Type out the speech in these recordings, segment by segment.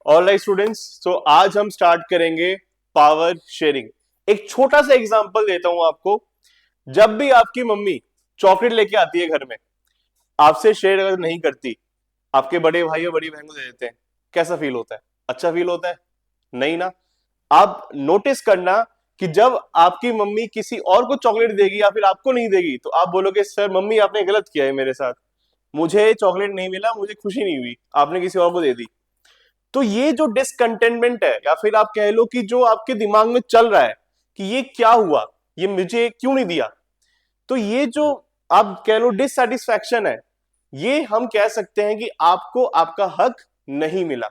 Alright students, तो आज हम स्टार्ट करेंगे पावर शेयरिंग। एक छोटा सा एग्जांपल देता हूं आपको। जब भी आपकी मम्मी चॉकलेट लेके आती है घर में, आपसे शेयर अगर नहीं करती, आपके बड़े भाई और बड़ी बहन को दे देते हैं, कैसा फील होता है? अच्छा फील होता है? नहीं ना। आप नोटिस करना कि जब आपकी मम्मी किसी और को चॉकलेट देगी या फिर आपको नहीं देगी, तो आप बोलोगे सर मम्मी आपने गलत किया है मेरे साथ, मुझे चॉकलेट नहीं मिला, मुझे खुशी नहीं हुई, आपने किसी और को दे दी। तो ये जो डिसकंटेनमेंट है, या फिर आप कह लो कि जो आपके दिमाग में चल रहा है कि ये क्या हुआ, ये मुझे क्यों नहीं दिया, तो ये जो आप कह लो डिससेटिस्फैक्शन है, ये हम कह सकते हैं कि आपको आपका हक नहीं मिला।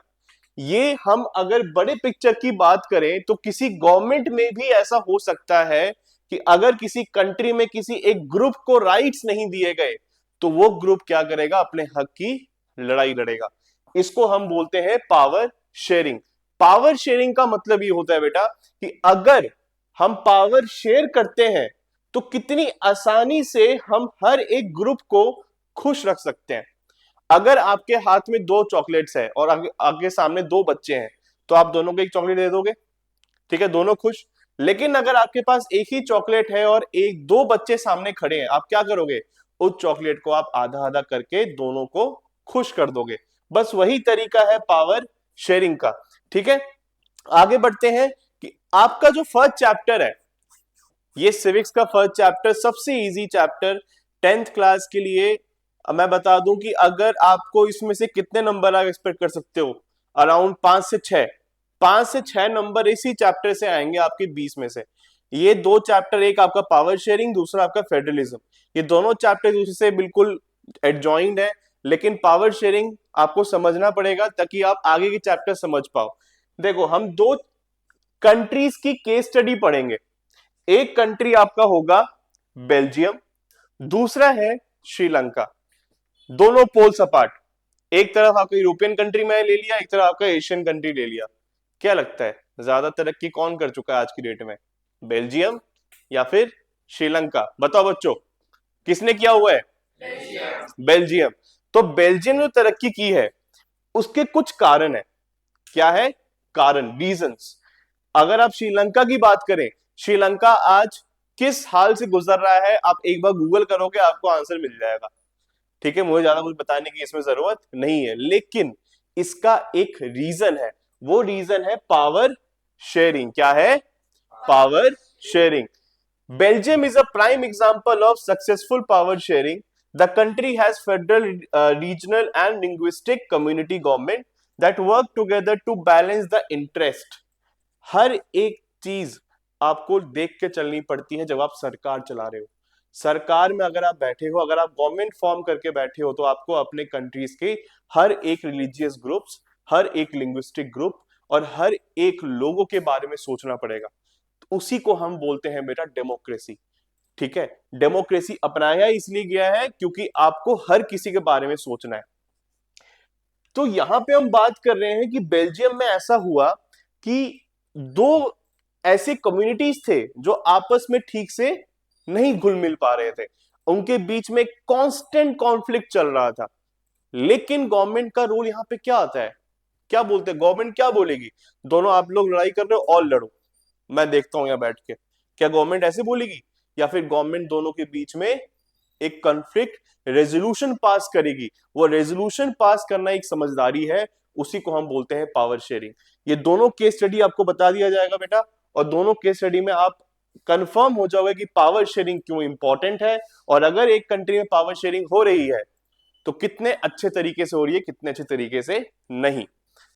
ये हम अगर बड़े पिक्चर की बात करें तो किसी गवर्नमेंट में भी ऐसा हो सकता है कि अगर किसी कंट्री में किसी एक ग्रुप को राइट्स नहीं दिए गए, तो वो ग्रुप क्या करेगा? अपने हक की लड़ाई लड़ेगा। इसको हम बोलते हैं पावर शेयरिंग। पावर शेयरिंग का मतलब ये होता है बेटा कि अगर हम पावर शेयर करते हैं तो कितनी आसानी से हम हर एक ग्रुप को खुश रख सकते हैं। अगर आपके हाथ में दो चॉकलेट्स है और आगे सामने दो बच्चे हैं, तो आप दोनों को एक चॉकलेट दे दोगे, ठीक है, दोनों खुश। लेकिन अगर आपके पास एक ही चॉकलेट है और एक दो बच्चे सामने खड़े हैं, आप क्या करोगे? उस चॉकलेट को आप आधा आधा करके दोनों को खुश कर दोगे। बस वही तरीका है पावर शेयरिंग का। ठीक है, आगे बढ़ते हैं कि आपका जो फर्स्ट चैप्टर है, ये सिविक्स का फर्स्ट चैप्टर सबसे इजी चैप्टर 10th क्लास के लिए। मैं बता दूं कि अगर आपको इसमें से कितने नंबर आप एक्सपेक्ट कर सकते हो, अराउंड 5 से 6, 5 से 6 नंबर इसी चैप्टर से आएंगे आपके 20 में से। ये दो चैप्टर, एक आपका पावर शेयरिंग, दूसरा आपका फेडरलिज्म, ये दोनों चैप्टर दूसरे से बिल्कुल एडजॉइंड है। लेकिन पावर शेयरिंग आपको समझना पड़ेगा ताकि आप आगे के चैप्टर समझ पाओ। देखो, हम दो कंट्रीज की केस स्टडी पढ़ेंगे। एक कंट्री आपका होगा बेल्जियम, दूसरा है श्रीलंका। दोनों पोल्स अपार्ट, एक तरफ आपका यूरोपियन कंट्री में ले लिया, एक तरफ आपका एशियन कंट्री ले लिया। क्या लगता है ज्यादा तरक्की कौन कर चुका है आज की डेट में, बेल्जियम या फिर श्रीलंका? बताओ बच्चों, किसने किया हुआ है? बेल्जियम। तो बेल्जियम ने तरक्की की है, उसके कुछ कारण है। क्या है कारण? रीजंस। अगर आप श्रीलंका की बात करें, श्रीलंका आज किस हाल से गुजर रहा है, आप एक बार गूगल करोगे आपको आंसर मिल जाएगा। ठीक है, मुझे ज्यादा कुछ बताने की इसमें जरूरत नहीं है, लेकिन इसका एक रीजन है। वो रीजन है पावर शेयरिंग। क्या है? Power sharing. Belgium is a prime example of successful power sharing. The country has federal, regional, and linguistic community government that work together to balance the interest. हर एक चीज आपको देख के चलनी पड़ती है जब आप सरकार चला रहे हो। सरकार में अगर आप बैठे हो, अगर आप गवर्नमेंट फॉर्म करके बैठे हो, तो आपको अपने कंट्रीज के हर एक रिलीजियस ग्रुप्स, हर एक लिंग्विस्टिक ग्रुप और हर एक लोगों के बारे में सोचना पड़ेगा। उसी को हम बोलते हैं बेटा डेमोक्रेसी। ठीक है, डेमोक्रेसी अपनाया इसलिए गया है क्योंकि आपको हर किसी के बारे में सोचना है। तो यहां पे हम बात कर रहे हैं कि बेल्जियम में ऐसा हुआ कि दो ऐसे कम्युनिटीज थे जो आपस में ठीक से नहीं घुल मिल पा रहे थे, उनके बीच में कांस्टेंट कॉन्फ्लिक्ट चल रहा था। लेकिन गवर्नमेंट का रोल यहां पे क्या आता है? क्या बोलते हैं गवर्नमेंट? क्या बोलेगी? दोनों आप लोग लड़ाई कर रहे हो और लड़ो, मैं देखता हूं यहां बैठ के। क्या गवर्नमेंट ऐसे बोलेगी? या फिर गवर्नमेंट दोनों के बीच में एक कॉन्फ्लिक्ट रेजोल्यूशन पास करेगी? वो रेजोल्यूशन पास करना एक समझदारी है, उसी को हम बोलते हैं पावर शेयरिंग। ये दोनों केस स्टडी आपको बता दिया जाएगा बेटा, और दोनों केस स्टडी में आप कंफर्म हो जाओगे कि पावर शेयरिंग क्यों इंपॉर्टेंट है, और अगर एक कंट्री में पावर शेयरिंग हो रही है तो कितने अच्छे तरीके से हो रही है, कितने अच्छे तरीके से नहीं।